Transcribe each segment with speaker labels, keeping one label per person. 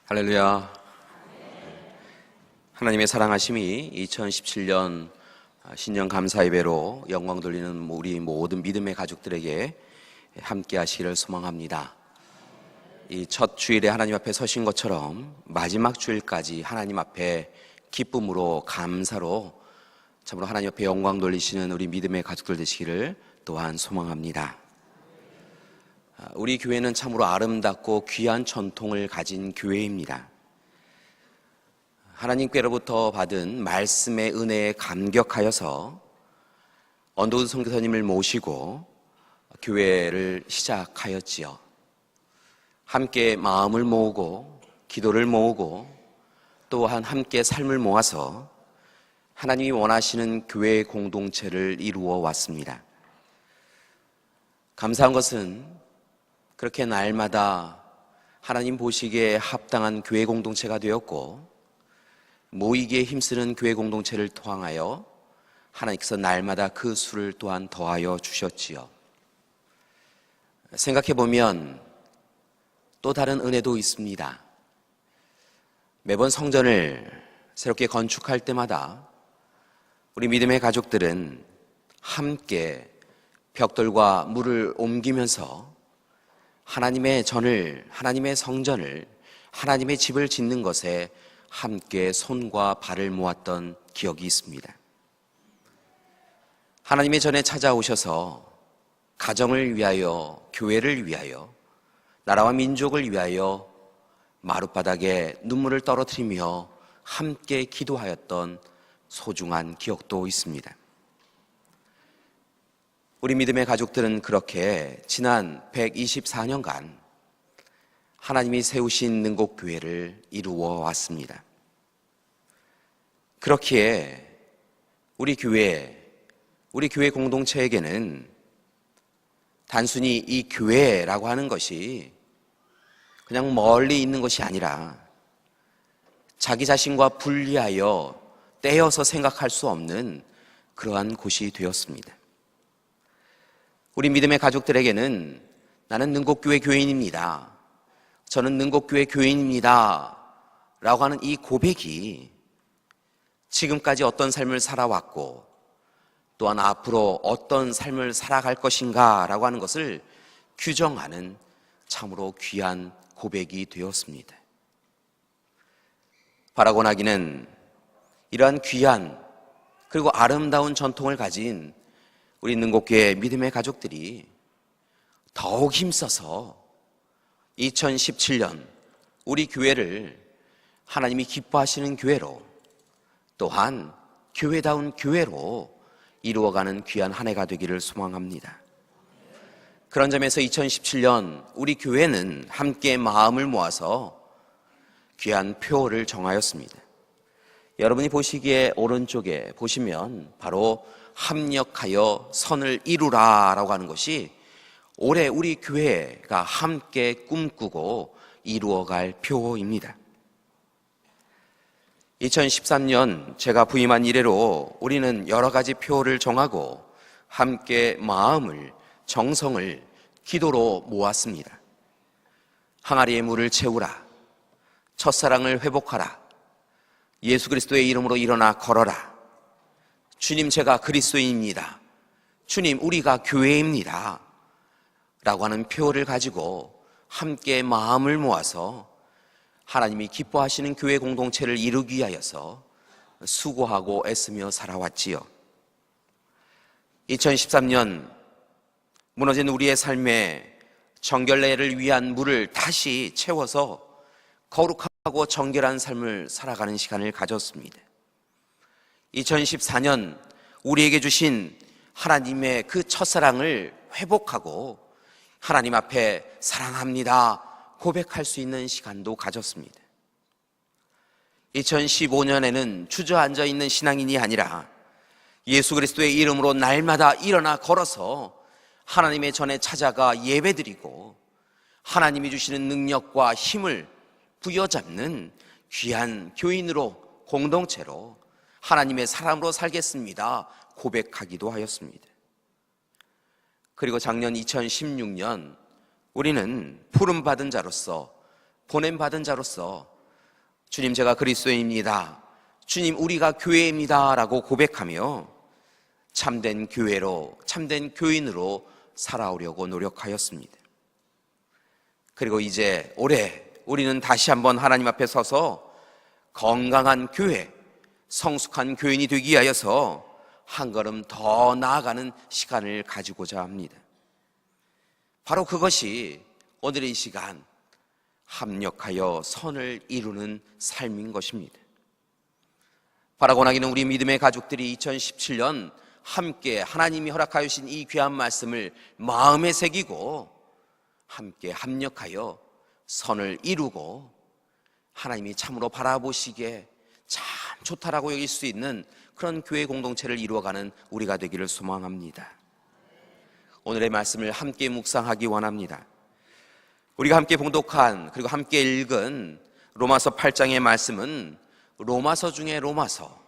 Speaker 1: 할렐루야. 하나님의 사랑하심이 2017년 신년 감사 예배로 영광 돌리는 우리 모든 믿음의 가족들에게 함께 하시기를 소망합니다. 이 첫 주일에 하나님 앞에 서신 것처럼 마지막 주일까지 하나님 앞에 기쁨으로 감사로 참으로 하나님 앞에 영광 돌리시는 우리 믿음의 가족들 되시기를 또한 소망합니다. 우리 교회는 참으로 아름답고 귀한 전통을 가진 교회입니다. 하나님께로부터 받은 말씀의 은혜에 감격하여서 언더우드 선교사님을 모시고 교회를 시작하였지요. 함께 마음을 모으고 기도를 모으고 또한 함께 삶을 모아서 하나님이 원하시는 교회 공동체를 이루어 왔습니다. 감사한 것은 그렇게 날마다 하나님 보시기에 합당한 교회 공동체가 되었고 모이기에 힘쓰는 교회 공동체를 통하여 하나님께서 날마다 그 수를 또한 더하여 주셨지요. 생각해보면 또 다른 은혜도 있습니다. 매번 성전을 새롭게 건축할 때마다 우리 믿음의 가족들은 함께 벽돌과 물을 옮기면서 하나님의 전을, 하나님의 성전을, 하나님의 집을 짓는 것에 함께 손과 발을 모았던 기억이 있습니다. 하나님의 전에 찾아오셔서 가정을 위하여, 교회를 위하여, 나라와 민족을 위하여 마룻바닥에 눈물을 떨어뜨리며 함께 기도하였던 소중한 기억도 있습니다. 우리 믿음의 가족들은 그렇게 지난 124년간 하나님이 세우신 능곡교회를 이루어 왔습니다. 그렇기에 우리 교회 공동체에게는 단순히 이 교회라고 하는 것이 그냥 멀리 있는 것이 아니라 자기 자신과 분리하여 떼어서 생각할 수 없는 그러한 곳이 되었습니다. 우리 믿음의 가족들에게는 나는 능곡교회 교인입니다. 저는 능곡교회 교인입니다. 라고 하는 이 고백이 지금까지 어떤 삶을 살아왔고 또한 앞으로 어떤 삶을 살아갈 것인가 라고 하는 것을 규정하는 참으로 귀한 고백이 되었습니다. 바라고 하기는 이러한 귀한 그리고 아름다운 전통을 가진 우리 능곡교회 믿음의 가족들이 더욱 힘써서 2017년 우리 교회를 하나님이 기뻐하시는 교회로 또한 교회다운 교회로 이루어가는 귀한 한 해가 되기를 소망합니다. 그런 점에서 2017년 우리 교회는 함께 마음을 모아서 귀한 표를 정하였습니다. 여러분이 보시기에 오른쪽에 보시면 바로 합력하여 선을 이루라 라고 하는 것이 올해 우리 교회가 함께 꿈꾸고 이루어갈 표입니다. 2013년 제가 부임한 이래로 우리는 여러 가지 표를 정하고 함께 마음을, 정성을 기도로 모았습니다. 항아리의 물을 채우라, 첫사랑을 회복하라, 예수 그리스도의 이름으로 일어나 걸어라, 주님 제가 그리스도인입니다, 주님 우리가 교회입니다 라고 하는 표를 가지고 함께 마음을 모아서 하나님이 기뻐하시는 교회 공동체를 이루기 위하여서 수고하고 애쓰며 살아왔지요. 2013년 무너진 우리의 삶에 정결례를 위한 물을 다시 채워서 거룩하고 정결한 삶을 살아가는 시간을 가졌습니다. 2014년 우리에게 주신 하나님의 그 첫사랑을 회복하고 하나님 앞에 사랑합니다 고백할 수 있는 시간도 가졌습니다. 2015년에는 주저앉아 있는 신앙인이 아니라 예수 그리스도의 이름으로 날마다 일어나 걸어서 하나님의 전에 찾아가 예배드리고 하나님이 주시는 능력과 힘을 부여잡는 귀한 교인으로 공동체로 하나님의 사람으로 살겠습니다 고백하기도 하였습니다. 그리고 작년 2016년 우리는 부름받은 자로서 보냄받은 자로서 주님, 제가 그리스도인입니다. 주님, 우리가 교회입니다 라고 고백하며 참된 교회로, 참된 교인으로 살아오려고 노력하였습니다. 그리고 이제 올해 우리는 다시 한번 하나님 앞에 서서 건강한 교회, 성숙한 교인이 되기 위하여서 한 걸음 더 나아가는 시간을 가지고자 합니다. 바로 그것이 오늘의 이 시간, 합력하여 선을 이루는 삶인 것입니다. 바라고 나기는 우리 믿음의 가족들이 2017년 함께 하나님이 허락하여 주신 이 귀한 말씀을 마음에 새기고 함께 합력하여 선을 이루고 하나님이 참으로 바라보시기에 참 좋다라고 여길 수 있는 그런 교회 공동체를 이루어가는 우리가 되기를 소망합니다. 오늘의 말씀을 함께 묵상하기 원합니다. 우리가 함께 봉독한 그리고 함께 읽은 로마서 8장의 말씀은 로마서 중에 로마서,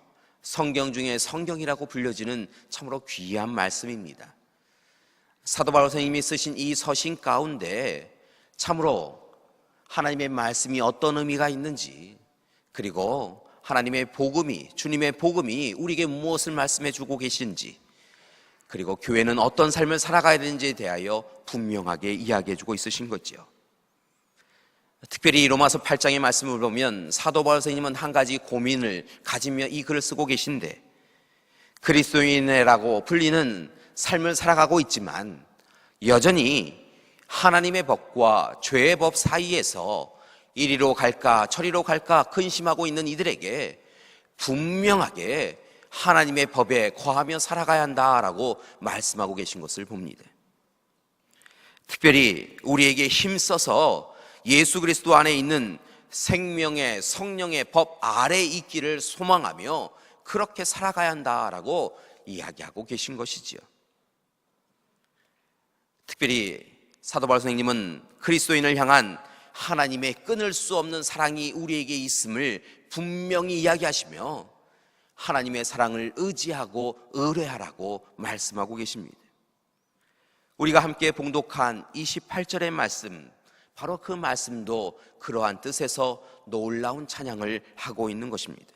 Speaker 1: 성경 중에 성경이라고 불려지는 참으로 귀한 말씀입니다. 사도 바울 선생님이 쓰신 이 서신 가운데 참으로 하나님의 말씀이 어떤 의미가 있는지, 그리고 하나님의 복음이, 주님의 복음이 우리에게 무엇을 말씀해 주고 계신지, 그리고 교회는 어떤 삶을 살아가야 되는지에 대하여 분명하게 이야기해 주고 있으신 거죠. 특별히 로마서 8장의 말씀을 보면 사도 바울 선생님은 한 가지 고민을 가지며 이 글을 쓰고 계신데, 그리스도인이라고 불리는 삶을 살아가고 있지만 여전히 하나님의 법과 죄의 법 사이에서 이리로 갈까 저리로 갈까 근심하고 있는 이들에게 분명하게 하나님의 법에 거하며 살아가야 한다라고 말씀하고 계신 것을 봅니다. 특별히 우리에게 힘써서 예수 그리스도 안에 있는 생명의 성령의 법 아래에 있기를 소망하며 그렇게 살아가야 한다라고 이야기하고 계신 것이지요. 특별히 사도 바울 선생님은 그리스도인을 향한 하나님의 끊을 수 없는 사랑이 우리에게 있음을 분명히 이야기하시며 하나님의 사랑을 의지하고 의뢰하라고 말씀하고 계십니다. 우리가 함께 봉독한 28절의 말씀, 바로 그 말씀도 그러한 뜻에서 놀라운 찬양을 하고 있는 것입니다.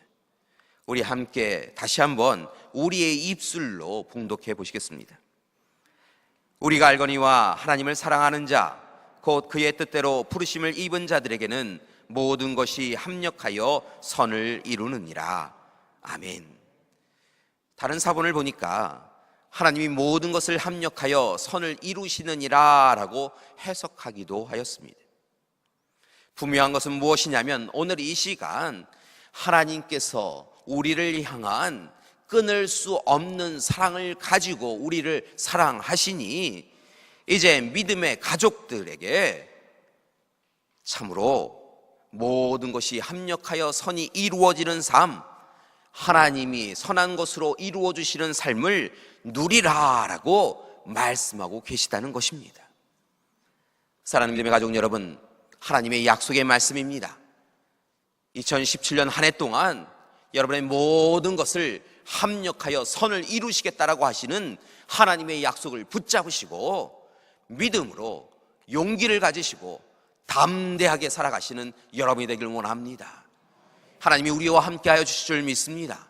Speaker 1: 우리 함께 다시 한번 우리의 입술로 봉독해 보시겠습니다. 우리가 알거니와 하나님을 사랑하는 자, 곧 그의 뜻대로 부르심을 입은 자들에게는 모든 것이 합력하여 선을 이루느니라. 아멘. 다른 사본을 보니까 하나님이 모든 것을 합력하여 선을 이루시느니라 라고 해석하기도 하였습니다. 분명한 것은 무엇이냐면 오늘 이 시간 하나님께서 우리를 향한 끊을 수 없는 사랑을 가지고 우리를 사랑하시니 이제 믿음의 가족들에게 참으로 모든 것이 합력하여 선이 이루어지는 삶, 하나님이 선한 것으로 이루어 주시는 삶을 누리라라고 말씀하고 계시다는 것입니다. 사랑하는 믿음의 가족 여러분, 하나님의 약속의 말씀입니다. 2017년 한 해 동안 여러분의 모든 것을 합력하여 선을 이루시겠다라고 하시는 하나님의 약속을 붙잡으시고 믿음으로 용기를 가지시고 담대하게 살아가시는 여러분이 되길 원합니다. 하나님이 우리와 함께하여 주실 줄 믿습니다.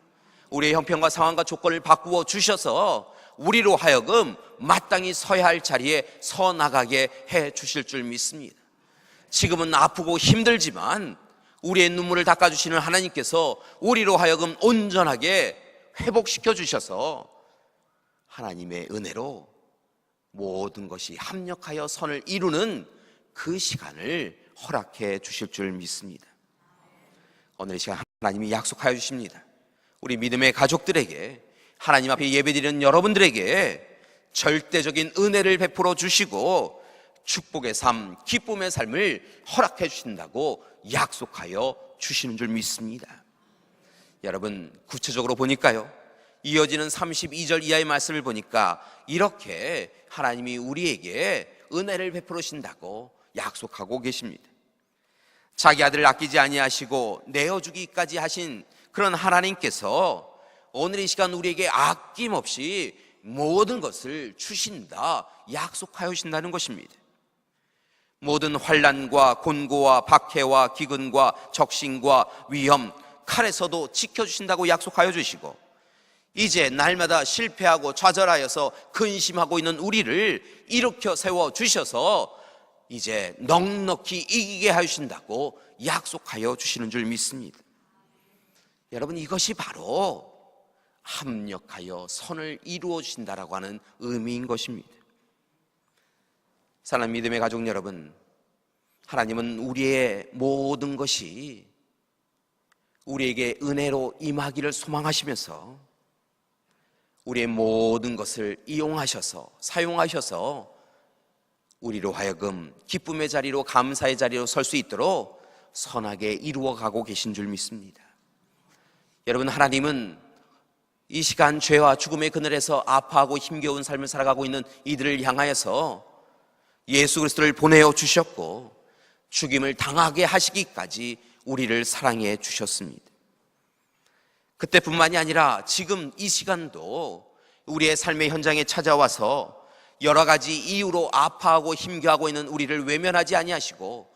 Speaker 1: 우리의 형편과 상황과 조건을 바꾸어 주셔서 우리로 하여금 마땅히 서야 할 자리에 서 나가게 해 주실 줄 믿습니다. 지금은 아프고 힘들지만 우리의 눈물을 닦아주시는 하나님께서 우리로 하여금 온전하게 회복시켜 주셔서 하나님의 은혜로 모든 것이 합력하여 선을 이루는 그 시간을 허락해 주실 줄 믿습니다. 오늘 이 시간 하나님이 약속하여 주십니다. 우리 믿음의 가족들에게, 하나님 앞에 예배드리는 여러분들에게 절대적인 은혜를 베풀어 주시고 축복의 삶, 기쁨의 삶을 허락해 주신다고 약속하여 주시는 줄 믿습니다. 여러분, 구체적으로 보니까요, 이어지는 32절 이하의 말씀을 보니까 이렇게 하나님이 우리에게 은혜를 베풀어 주신다고 약속하고 계십니다. 자기 아들을 아끼지 아니하시고 내어주기까지 하신 그런 하나님께서 오늘 이 시간 우리에게 아낌없이 모든 것을 주신다, 약속하여 주신다는 것입니다. 모든 환난과 곤고와 박해와 기근과 적신과 위험, 칼에서도 지켜주신다고 약속하여 주시고, 이제 날마다 실패하고 좌절하여서 근심하고 있는 우리를 일으켜 세워 주셔서 이제 넉넉히 이기게 하신다고 약속하여 주시는 줄 믿습니다. 여러분, 이것이 바로 합력하여 선을 이루어 주신다라고 하는 의미인 것입니다. 사랑하는 믿음의 가족 여러분, 하나님은 우리의 모든 것이 우리에게 은혜로 임하기를 소망하시면서 우리의 모든 것을 이용하셔서 사용하셔서 우리로 하여금 기쁨의 자리로 감사의 자리로 설 수 있도록 선하게 이루어가고 계신 줄 믿습니다. 여러분, 하나님은 이 시간 죄와 죽음의 그늘에서 아파하고 힘겨운 삶을 살아가고 있는 이들을 향하여서 예수 그리스도를 보내어 주셨고 죽임을 당하게 하시기까지 우리를 사랑해 주셨습니다. 그때뿐만이 아니라 지금 이 시간도 우리의 삶의 현장에 찾아와서 여러 가지 이유로 아파하고 힘겨워하고 있는 우리를 외면하지 아니하시고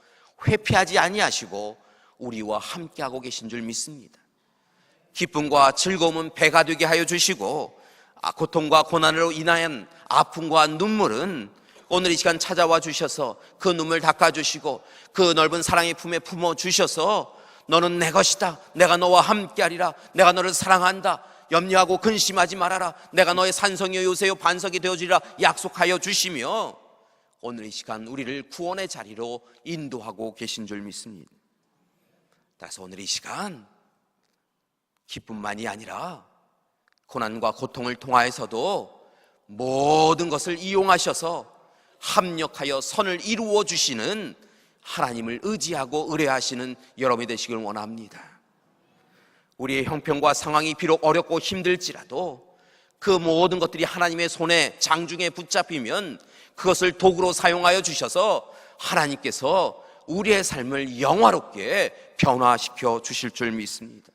Speaker 1: 회피하지 아니하시고 우리와 함께하고 계신 줄 믿습니다. 기쁨과 즐거움은 배가 되게 하여 주시고 고통과 고난으로 인한 아픔과 눈물은 오늘 이 시간 찾아와 주셔서 그 눈물 닦아주시고 그 넓은 사랑의 품에 품어주셔서 너는 내 것이다, 내가 너와 함께하리라, 내가 너를 사랑한다, 염려하고 근심하지 말아라, 내가 너의 산성이요 요새요 반석이 되어주리라 약속하여 주시며 오늘 이 시간 우리를 구원의 자리로 인도하고 계신 줄 믿습니다. 따라서 오늘 이 시간 기쁨만이 아니라 고난과 고통을 통하여서도 모든 것을 이용하셔서 합력하여 선을 이루어 주시는 하나님을 의지하고 의뢰하시는 여러분이 되시길 원합니다. 우리의 형편과 상황이 비록 어렵고 힘들지라도 그 모든 것들이 하나님의 손에 장중에 붙잡히면 그것을 도구로 사용하여 주셔서 하나님께서 우리의 삶을 영화롭게 변화시켜 주실 줄 믿습니다.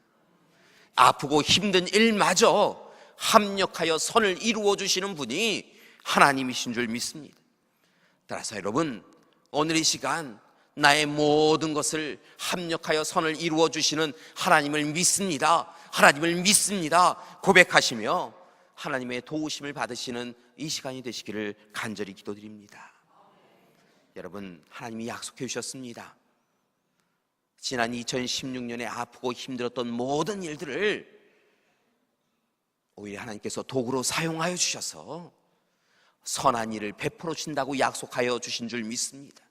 Speaker 1: 아프고 힘든 일마저 합력하여 선을 이루어 주시는 분이 하나님이신 줄 믿습니다. 따라서 여러분, 오늘 이 시간 나의 모든 것을 합력하여 선을 이루어 주시는 하나님을 믿습니다, 하나님을 믿습니다 고백하시며 하나님의 도우심을 받으시는 이 시간이 되시기를 간절히 기도드립니다. 여러분, 하나님이 약속해 주셨습니다. 지난 2016년에 아프고 힘들었던 모든 일들을 오히려 하나님께서 도구로 사용하여 주셔서 선한 일을 베풀어 주신다고 약속하여 주신 줄 믿습니다.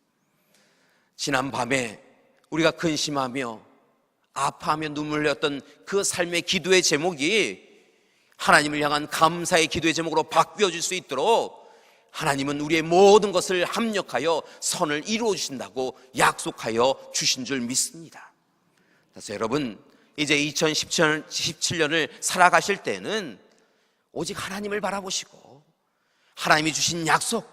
Speaker 1: 지난 밤에 우리가 근심하며 아파하며 눈물 흘렸던 그 삶의 기도의 제목이 하나님을 향한 감사의 기도의 제목으로 바뀌어질 수 있도록 하나님은 우리의 모든 것을 합력하여 선을 이루어 주신다고 약속하여 주신 줄 믿습니다. 그래서 여러분, 이제 2017년을 살아가실 때는 오직 하나님을 바라보시고 하나님이 주신 약속,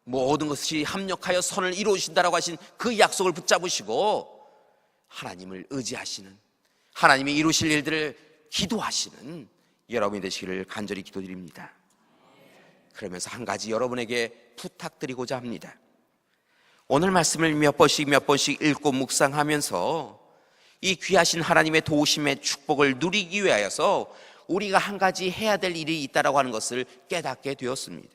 Speaker 1: 모든 것이 합력하여 선을 이루어 주신다라고 하신 그 약속을 붙잡으시고 하나님을 의지하시는, 하나님이 이루실 일들을 기도하시는 여러분이 되시기를 간절히 기도드립니다. 그러면서 한 가지 여러분에게 부탁드리고자 합니다. 오늘 말씀을 몇 번씩 읽고 묵상하면서 이 귀하신 하나님의 도우심의 축복을 누리기 위하여서 우리가 한 가지 해야 될 일이 있다라고 하는 것을 깨닫게 되었습니다.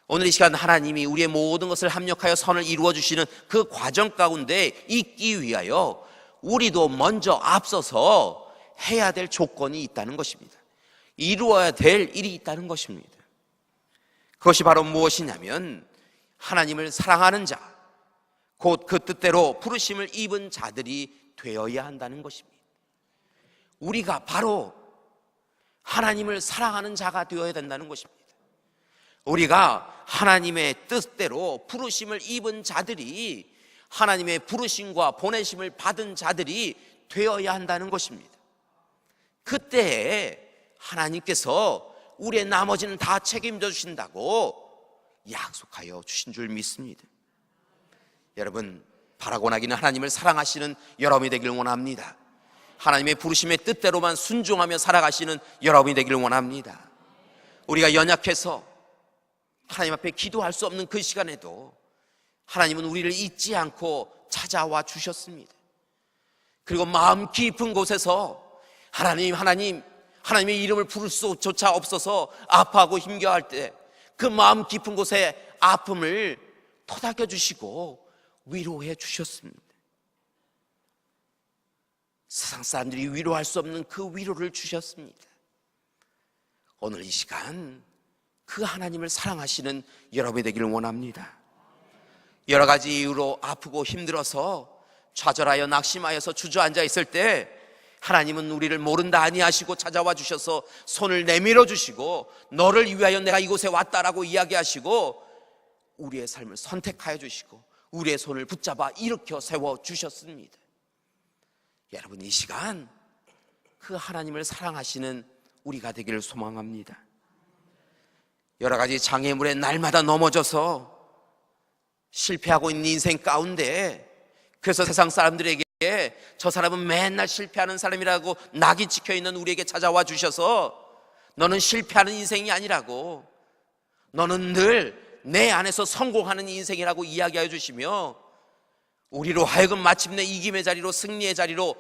Speaker 1: 오늘 이 시간 하나님이 우리의 모든 것을 합력하여 선을 이루어 주시는 그 과정 가운데 있기 위하여 우리도 먼저 앞서서 해야 될 조건이 있다는 것입니다. 이루어야 될 일이 있다는 것입니다. 그것이 바로 무엇이냐면 하나님을 사랑하는 자, 곧 그 뜻대로 부르심을 입은 자들이 되어야 한다는 것입니다. 우리가 바로 하나님을 사랑하는 자가 되어야 된다는 것입니다. 우리가 하나님의 뜻대로 부르심을 입은 자들이, 하나님의 부르심과 보내심을 받은 자들이 되어야 한다는 것입니다. 그때에 하나님께서 우리의 나머지는 다 책임져 주신다고 약속하여 주신 줄 믿습니다. 여러분, 바라고 나기는 하나님을 사랑하시는 여러분이 되기를 원합니다. 하나님의 부르심의 뜻대로만 순종하며 살아가시는 여러분이 되기를 원합니다. 우리가 연약해서 하나님 앞에 기도할 수 없는 그 시간에도 하나님은 우리를 잊지 않고 찾아와 주셨습니다. 그리고 마음 깊은 곳에서 하나님의 이름을 부를 수조차 없어서 아파하고 힘겨워할 때 그 마음 깊은 곳에 아픔을 토닥여 주시고 위로해 주셨습니다. 세상 사람들이 위로할 수 없는 그 위로를 주셨습니다. 오늘 이 시간 그 하나님을 사랑하시는 여러분이 되기를 원합니다. 여러 가지 이유로 아프고 힘들어서 좌절하여 낙심하여서 주저앉아 있을 때 하나님은 우리를 모른다 아니하시고 찾아와 주셔서 손을 내밀어 주시고 너를 위하여 내가 이곳에 왔다라고 이야기하시고 우리의 삶을 선택하여 주시고 우리의 손을 붙잡아 일으켜 세워 주셨습니다. 여러분, 이 시간 그 하나님을 사랑하시는 우리가 되기를 소망합니다. 여러 가지 장애물에 날마다 넘어져서 실패하고 있는 인생 가운데, 그래서 세상 사람들에게 저 사람은 맨날 실패하는 사람이라고 낙이 찍혀있는 우리에게 찾아와 주셔서 너는 실패하는 인생이 아니라고, 너는 늘 내 안에서 성공하는 인생이라고 이야기하여 주시며 우리로 하여금 마침내 이김의 자리로, 승리의 자리로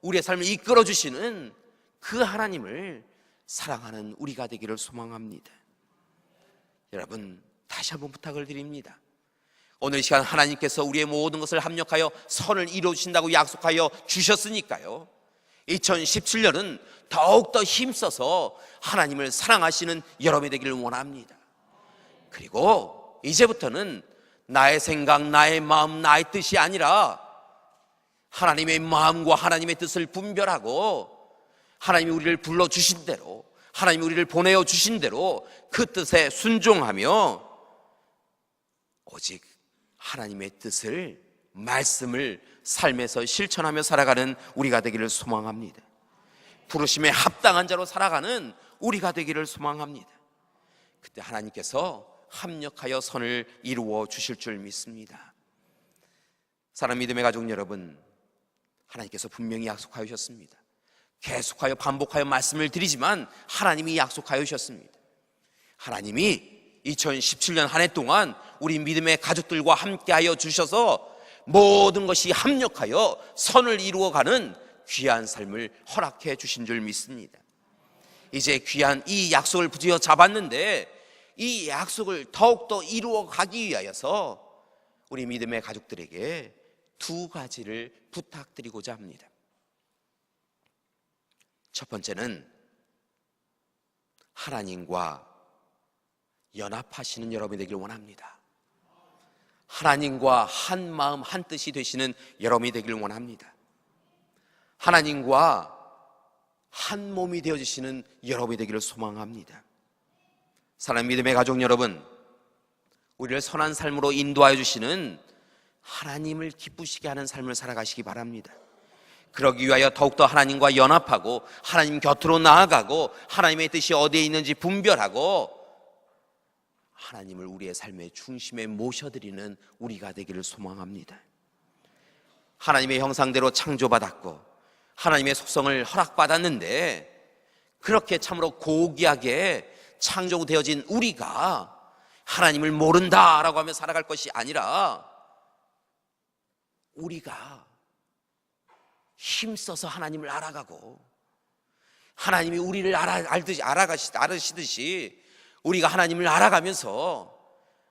Speaker 1: 우리의 삶을 이끌어 주시는 그 하나님을 사랑하는 우리가 되기를 소망합니다. 여러분, 다시 한번 부탁을 드립니다. 오늘 이 시간 하나님께서 우리의 모든 것을 합력하여 선을 이루어 주신다고 약속하여 주셨으니까요, 2017년은 더욱더 힘써서 하나님을 사랑하시는 여러분이 되기를 원합니다. 그리고 이제부터는 나의 생각, 나의 마음, 나의 뜻이 아니라 하나님의 마음과 하나님의 뜻을 분별하고 하나님이 우리를 불러주신 대로, 하나님이 우리를 보내어 주신 대로 그 뜻에 순종하며 오직 하나님의 뜻을, 말씀을 삶에서 실천하며 살아가는 우리가 되기를 소망합니다. 부르심에 합당한 자로 살아가는 우리가 되기를 소망합니다. 그때 하나님께서 합력하여 선을 이루어 주실 줄 믿습니다. 사랑 믿음의 가족 여러분, 하나님께서 분명히 약속하여 주셨습니다. 계속하여 반복하여 말씀을 드리지만 하나님이 약속하여 주셨습니다. 하나님이 2017년 한 해 동안 우리 믿음의 가족들과 함께하여 주셔서 모든 것이 합력하여 선을 이루어가는 귀한 삶을 허락해 주신 줄 믿습니다. 이제 귀한 이 약속을 부지어 잡았는데 이 약속을 더욱더 이루어 가기 위하여서 우리 믿음의 가족들에게 두 가지를 부탁드리고자 합니다. 첫 번째는 하나님과 연합하시는 여러분이 되길 원합니다. 하나님과 한 마음 한 뜻이 되시는 여러분이 되길 원합니다. 하나님과 한 몸이 되어지시는 여러분이 되기를 소망합니다. 사랑하는 믿음의 가족 여러분, 우리를 선한 삶으로 인도하여 주시는 하나님을 기쁘시게 하는 삶을 살아가시기 바랍니다. 그러기 위하여 더욱더 하나님과 연합하고 하나님 곁으로 나아가고 하나님의 뜻이 어디에 있는지 분별하고 하나님을 우리의 삶의 중심에 모셔드리는 우리가 되기를 소망합니다. 하나님의 형상대로 창조받았고 하나님의 속성을 허락받았는데 그렇게 참으로 고귀하게 창조되어진 우리가 하나님을 모른다라고 하며 살아갈 것이 아니라 우리가 힘써서 하나님을 알아가고 하나님이 우리를 알으시듯이 우리가 하나님을 알아가면서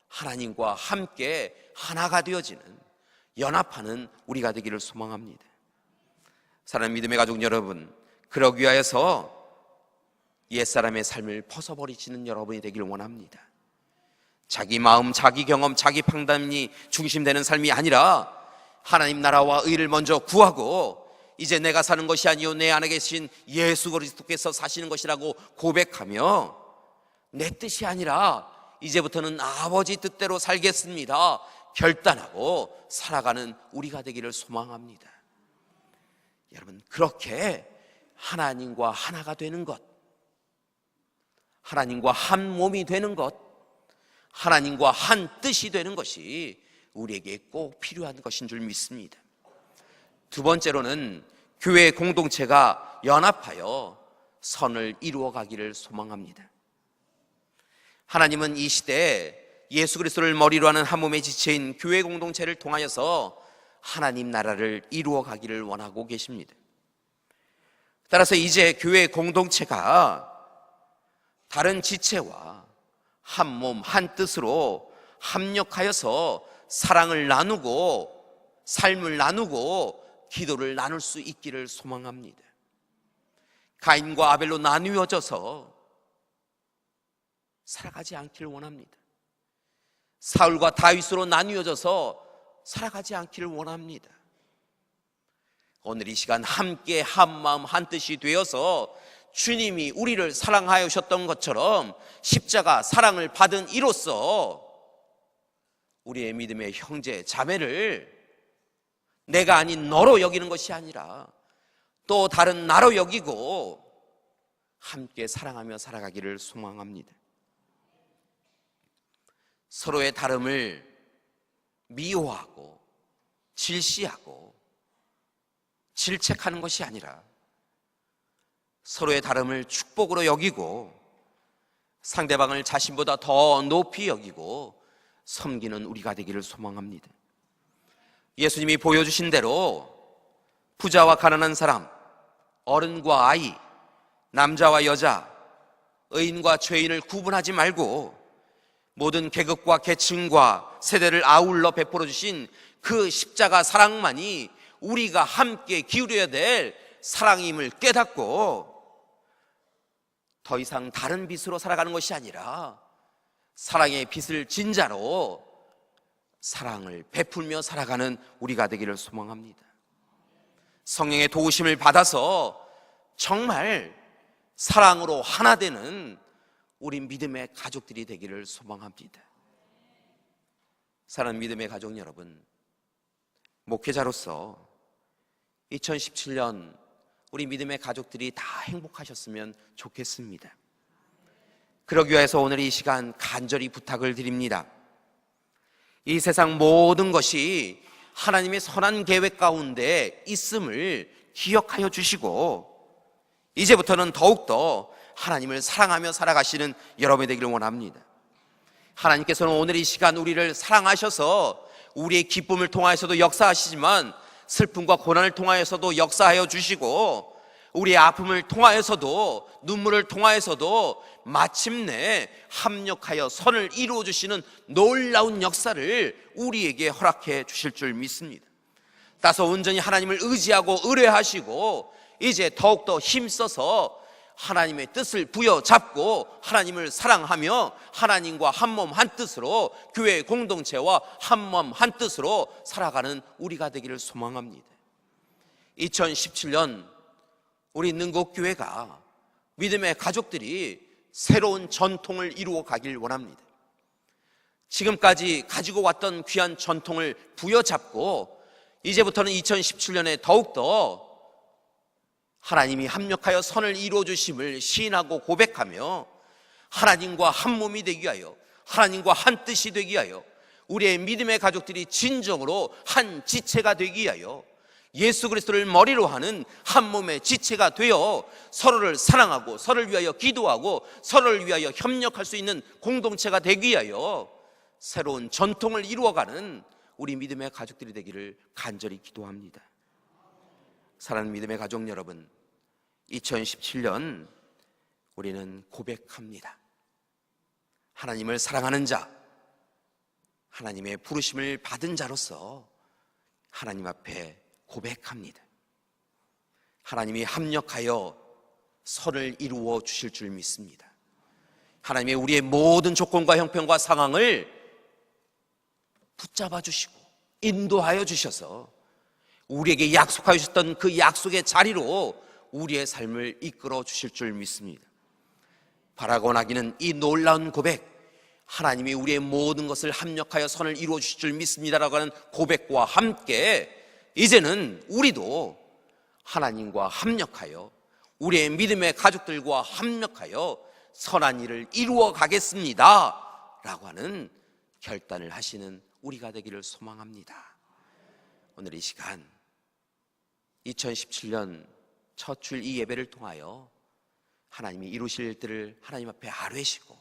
Speaker 1: 하나님과 함께 하나가 되어지는, 연합하는 우리가 되기를 소망합니다. 사랑하는 믿음의 가족 여러분, 그러기 위하여서 옛사람의 삶을 벗어버리시는 여러분이 되기를 원합니다. 자기 마음, 자기 경험, 자기 판단이 중심되는 삶이 아니라 하나님 나라와 의를 먼저 구하고 이제 내가 사는 것이 아니요 내 안에 계신 예수 그리스도께서 사시는 것이라고 고백하며 내 뜻이 아니라 이제부터는 아버지 뜻대로 살겠습니다 결단하고 살아가는 우리가 되기를 소망합니다. 여러분, 그렇게 하나님과 하나가 되는 것, 하나님과 한 몸이 되는 것, 하나님과 한 뜻이 되는 것이 우리에게 꼭 필요한 것인 줄 믿습니다. 두 번째로는 교회 공동체가 연합하여 선을 이루어 가기를 소망합니다. 하나님은 이 시대에 예수 그리스도를 머리로 하는 한 몸의 지체인 교회 공동체를 통하여서 하나님 나라를 이루어 가기를 원하고 계십니다. 따라서 이제 교회 공동체가 다른 지체와 한 몸, 한 뜻으로 합력하여서 사랑을 나누고 삶을 나누고 기도를 나눌 수 있기를 소망합니다. 가인과 아벨로 나누어져서 살아가지 않기를 원합니다. 사울과 다윗으로 나누어져서 살아가지 않기를 원합니다. 오늘 이 시간 함께 한 마음 한 뜻이 되어서 주님이 우리를 사랑하셨던 것처럼 십자가 사랑을 받은 이로써 우리의 믿음의 형제 자매를 내가 아닌 너로 여기는 것이 아니라 또 다른 나로 여기고 함께 사랑하며 살아가기를 소망합니다. 서로의 다름을 미워하고 질시하고 질책하는 것이 아니라 서로의 다름을 축복으로 여기고 상대방을 자신보다 더 높이 여기고 섬기는 우리가 되기를 소망합니다. 예수님이 보여주신 대로 부자와 가난한 사람, 어른과 아이, 남자와 여자, 의인과 죄인을 구분하지 말고 모든 계급과 계층과 세대를 아울러 베풀어 주신 그 십자가 사랑만이 우리가 함께 기울여야 될 사랑임을 깨닫고 더 이상 다른 빛으로 살아가는 것이 아니라 사랑의 빛을 진자로 사랑을 베풀며 살아가는 우리가 되기를 소망합니다. 성령의 도우심을 받아서 정말 사랑으로 하나 되는 우리 믿음의 가족들이 되기를 소망합니다. 사랑하는 믿음의 가족 여러분, 목회자로서 2017년 우리 믿음의 가족들이 다 행복하셨으면 좋겠습니다. 그러기 위해서 오늘 이 시간 간절히 부탁을 드립니다. 이 세상 모든 것이 하나님의 선한 계획 가운데 있음을 기억하여 주시고 이제부터는 더욱더 하나님을 사랑하며 살아가시는 여러분이 되기를 원합니다. 하나님께서는 오늘 이 시간 우리를 사랑하셔서 우리의 기쁨을 통하여서도 역사하시지만 슬픔과 고난을 통하여서도 역사하여 주시고 우리의 아픔을 통하여서도 눈물을 통하여서도 마침내 합력하여 선을 이루어 주시는 놀라운 역사를 우리에게 허락해 주실 줄 믿습니다. 따라서 온전히 하나님을 의지하고 의뢰하시고 이제 더욱더 힘써서 하나님의 뜻을 부여잡고 하나님을 사랑하며 하나님과 한 몸 한 뜻으로 교회 공동체와 한 몸 한 뜻으로 살아가는 우리가 되기를 소망합니다. 2017년 우리 능곡교회가 믿음의 가족들이 새로운 전통을 이루어 가길 원합니다. 지금까지 가지고 왔던 귀한 전통을 부여잡고 이제부터는 2017년에 더욱더 하나님이 합력하여 선을 이루어 주심을 시인하고 고백하며 하나님과 한 몸이 되기 위하여 하나님과 한 뜻이 되기 위하여 우리의 믿음의 가족들이 진정으로 한 지체가 되기 위하여 예수 그리스도를 머리로 하는 한 몸의 지체가 되어 서로를 사랑하고 서로를 위하여 기도하고 서로를 위하여 협력할 수 있는 공동체가 되기 위하여 새로운 전통을 이루어가는 우리 믿음의 가족들이 되기를 간절히 기도합니다. 사랑하는 믿음의 가족 여러분, 2017년 우리는 고백합니다. 하나님을 사랑하는 자, 하나님의 부르심을 받은 자로서 하나님 앞에 고백합니다. 하나님이 합력하여 선을 이루어 주실 줄 믿습니다. 하나님의 우리의 모든 조건과 형편과 상황을 붙잡아 주시고 인도하여 주셔서 우리에게 약속하셨던 그 약속의 자리로 우리의 삶을 이끌어 주실 줄 믿습니다. 바라고 나기는 이 놀라운 고백, 하나님이 우리의 모든 것을 합력하여 선을 이루어 주실 줄 믿습니다라고 하는 고백과 함께 이제는 우리도 하나님과 합력하여 우리의 믿음의 가족들과 합력하여 선한 일을 이루어 가겠습니다 라고 하는 결단을 하시는 우리가 되기를 소망합니다. 오늘 이 시간 2017년 첫 줄 이 예배를 통하여 하나님이 이루실 일들을 하나님 앞에 아뢰시고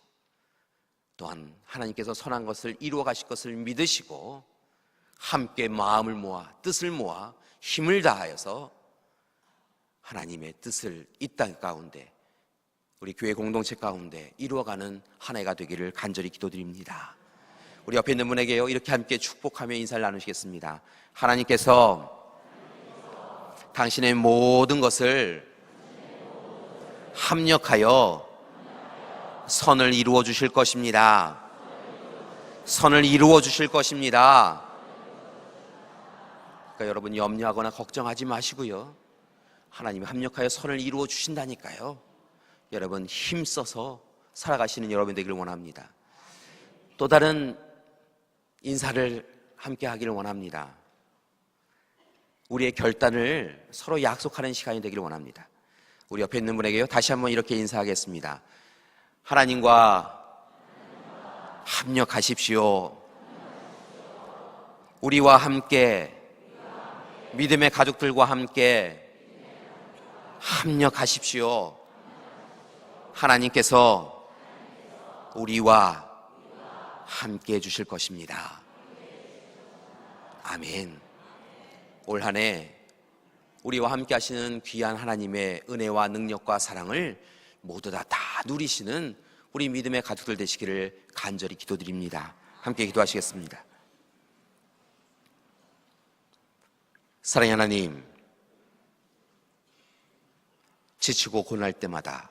Speaker 1: 또한 하나님께서 선한 것을 이루어 가실 것을 믿으시고 함께 마음을 모아 뜻을 모아 힘을 다하여서 하나님의 뜻을 이 땅 가운데 우리 교회 공동체 가운데 이루어가는 한 해가 되기를 간절히 기도드립니다. 우리 옆에 있는 분에게요 이렇게 함께 축복하며 인사를 나누시겠습니다. 하나님께서 당신의 모든 것을 합력하여 선을 이루어 주실 것입니다. 선을 이루어 주실 것입니다. 그러니까 여러분 염려하거나 걱정하지 마시고요. 하나님이 합력하여 선을 이루어 주신다니까요. 여러분 힘써서 살아가시는 여러분 되기를 원합니다. 또 다른 인사를 함께 하기를 원합니다. 우리의 결단을 서로 약속하는 시간이 되기를 원합니다. 우리 옆에 있는 분에게요 다시 한번 이렇게 인사하겠습니다. 하나님과 합력하십시오. 우리와 함께 믿음의 가족들과 함께 합력하십시오. 하나님께서 우리와 함께 해주실 것입니다. 아멘. 올 한 해 우리와 함께 하시는 귀한 하나님의 은혜와 능력과 사랑을 모두 다 누리시는 우리 믿음의 가족들 되시기를 간절히 기도드립니다. 함께 기도하시겠습니다. 사랑의 하나님, 지치고 고날 때마다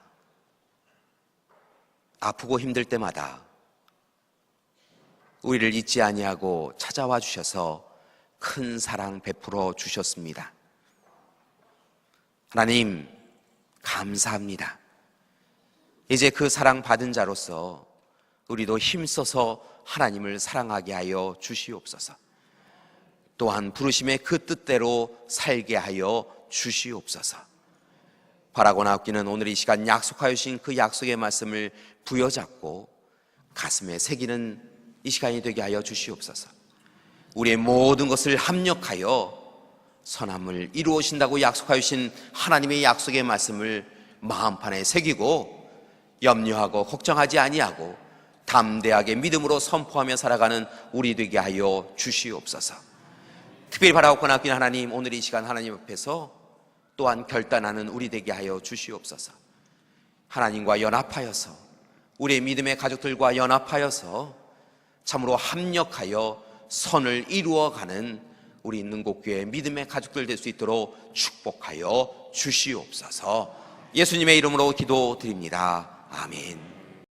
Speaker 1: 아프고 힘들 때마다 우리를 잊지 아니하고 찾아와 주셔서 큰 사랑 베풀어 주셨습니다. 하나님 감사합니다. 이제 그 사랑 받은 자로서 우리도 힘써서 하나님을 사랑하게 하여 주시옵소서. 또한 부르심의 그 뜻대로 살게 하여 주시옵소서. 바라고 아끼는 오늘 이 시간 약속하여 주신 그 약속의 말씀을 부여잡고 가슴에 새기는 이 시간이 되게 하여 주시옵소서. 우리의 모든 것을 합력하여 선함을 이루어신다고 약속하여 주신 하나님의 약속의 말씀을 마음판에 새기고 염려하고 걱정하지 아니하고 담대하게 믿음으로 선포하며 살아가는 우리 되게 하여 주시옵소서. 특별히 바라고 아끼는 하나님, 오늘 이 시간 하나님 앞에서 또한 결단하는 우리 되게 하여 주시옵소서. 하나님과 연합하여서 우리의 믿음의 가족들과 연합하여서 참으로 합력하여 선을 이루어가는 우리 능곡교회 믿음의 가족들 될 수 있도록 축복하여 주시옵소서. 예수님의 이름으로 기도드립니다. 아멘.